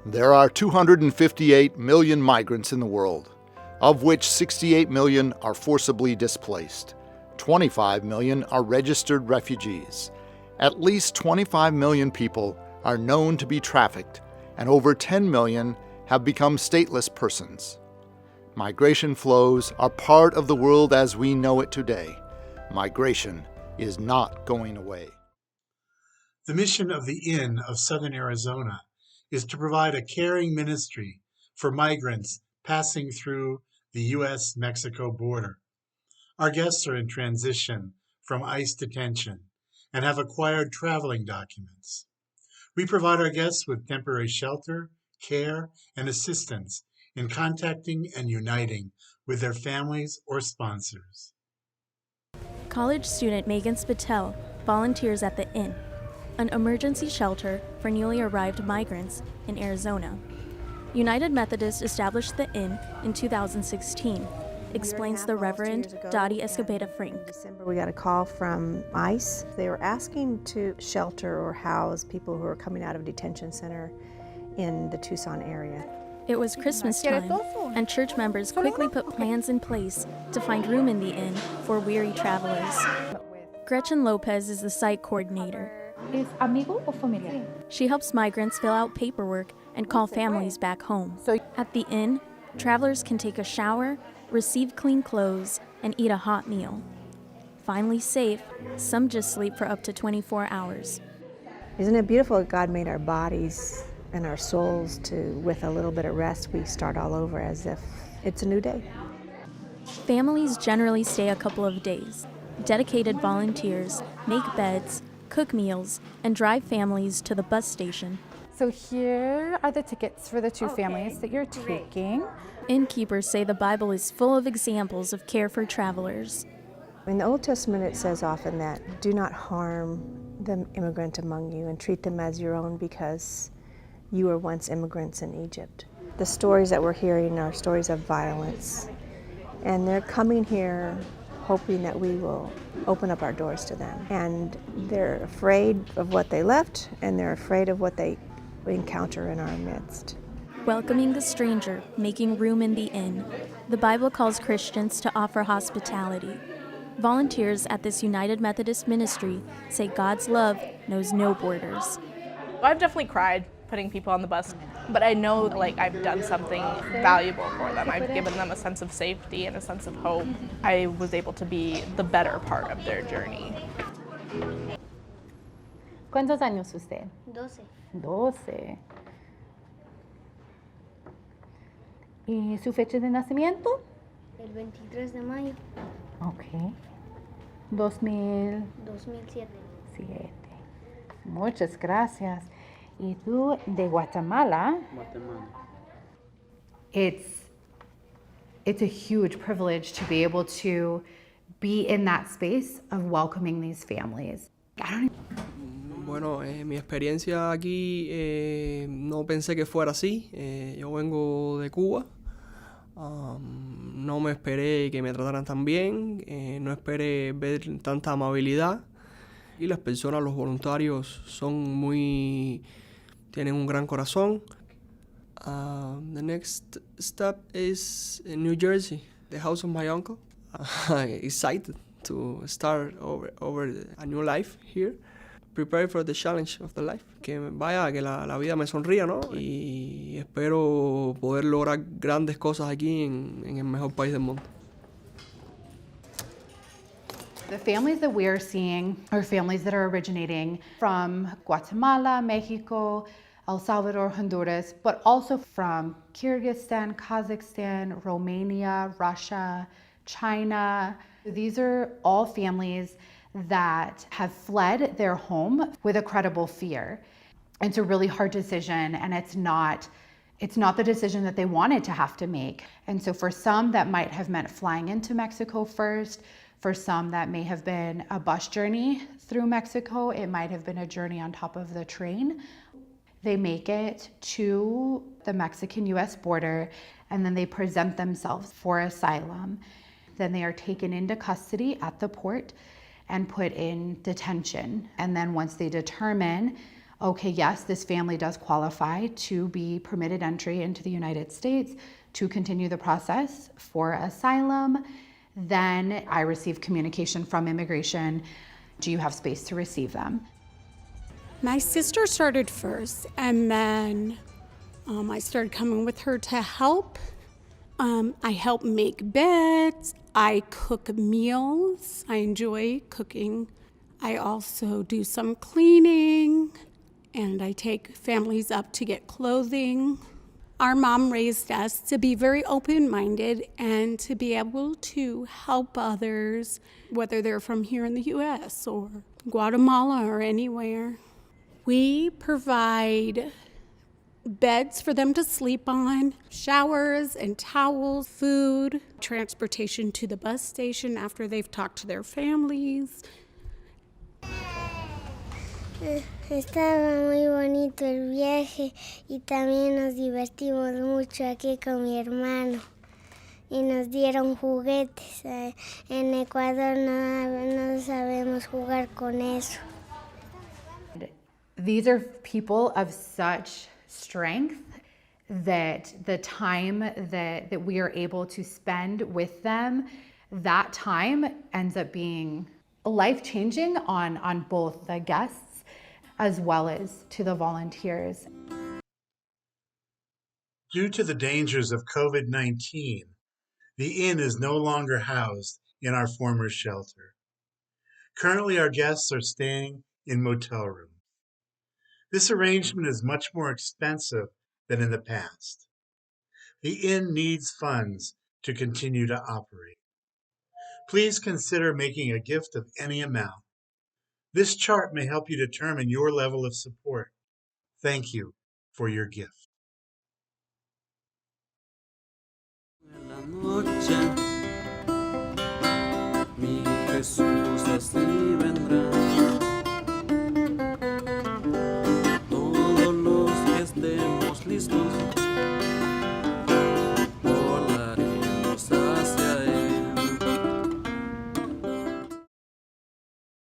There are 258 million migrants in the world, of which 68 million are forcibly displaced. 25 million are registered refugees. At least 25 million people are known to be trafficked, and over 10 million have become stateless persons. Migration flows are part of the world as we know it today. Migration is not going away. The mission of the Inn of Southern Arizona is to provide a caring ministry for migrants passing through the U.S.-Mexico border. Our guests are in transition from ICE detention and have acquired traveling documents. We provide our guests with temporary shelter, care, and assistance in contacting and uniting with their families or sponsors. College student Megan Spatel volunteers at the Inn, an emergency shelter for newly arrived migrants in Arizona. United Methodist established the Inn in 2016, explains the Reverend Dottie Escobeta Frank. In December, we got a call from ICE. They were asking to shelter or house people who are coming out of detention center in the Tucson area. It was Christmas time, and church members quickly put plans in place to find room in the inn for weary travelers. Gretchen Lopez is the site coordinator. ¿Es amigo o familiar? She helps migrants fill out paperwork and call families back home. At the inn, travelers can take a shower, receive clean clothes, and eat a hot meal. Finally safe, some just sleep for up to 24 hours. Isn't it beautiful that God made our bodies and our souls to, with a little bit of rest, we start all over as if it's a new day. Families generally stay a couple of days. Dedicated volunteers make beds, cook meals, and drive families to the bus station. So here are the tickets for the two families that you're taking. Innkeepers say the Bible is full of examples of care for travelers. In the Old Testament, it says often that do not harm the immigrant among you and treat them as your own because you were once immigrants in Egypt. The stories that we're hearing are stories of violence, and they're coming here hoping that we will open up our doors to them. And they're afraid of what they left, and they're afraid of what they encounter in our midst. Welcoming the stranger, making room in the inn. The Bible calls Christians to offer hospitality. Volunteers at this United Methodist ministry say God's love knows no borders. I've definitely cried putting people on the bus, but I know like I've done something valuable for them. I've given them a sense of safety and a sense of hope. I was able to be the better part of their journey. ¿Cuántos años usted? 12. ¿Y su fecha de nacimiento? El 23 de mayo. Ok. 2007. Muchas gracias. ¿Y tú de Guatemala? It's a huge privilege to be able to be in that space of welcoming these families. Bueno, mi experiencia aquí no pensé que fuera así. Yo vengo de Cuba. No me esperé que me trataran tan bien. No esperé ver tanta amabilidad. Y las personas, los voluntarios, tienen un gran corazón. The next step is in New Jersey, the house of my uncle. Excited to start over a new life here. Prepare for the challenge of the life. Que la vida me sonría, ¿no? Y espero poder lograr grandes cosas aquí en el mejor país del mundo. The families that we are seeing are families that are originating from Guatemala, Mexico, El Salvador, Honduras, but also from Kyrgyzstan, Kazakhstan, Romania, Russia, China. These are all families that have fled their home with a credible fear. It's a really hard decision, and it's not the decision that they wanted to have to make. And so for some, that might have meant flying into Mexico first. For some, that may have been a bus journey through Mexico. It might have been a journey on top of the train. They make it to the Mexican-US border, and then they present themselves for asylum. Then they are taken into custody at the port and put in detention. And then once they determine okay, yes, this family does qualify to be permitted entry into the United States to continue the process for asylum. Then I receive communication from immigration. Do you have space to receive them? My sister started first, and then I started coming with her to help. I help make beds. I cook meals. I enjoy cooking. I also do some cleaning, and I take families up to get clothing. Our mom raised us to be very open-minded and to be able to help others, whether they're from here in the U.S. or Guatemala or anywhere. We provide beds for them to sleep on, showers and towels, food, transportation to the bus station after they've talked to their families. Estaba muy bonito el viaje y también nos divertimos mucho aquí con mi hermano y nos dieron juguetes. En Ecuador no sabemos jugar con eso. These are people of such strength that the time that we are able to spend with them, that time ends up being life-changing on both the guests as well as to the volunteers. Due to the dangers of COVID-19, the inn is no longer housed in our former shelter. Currently, our guests are staying in motel rooms. This arrangement is much more expensive than in the past. The inn needs funds to continue to operate. Please consider making a gift of any amount. This chart may help you determine your level of support. Thank you for your gift. La noche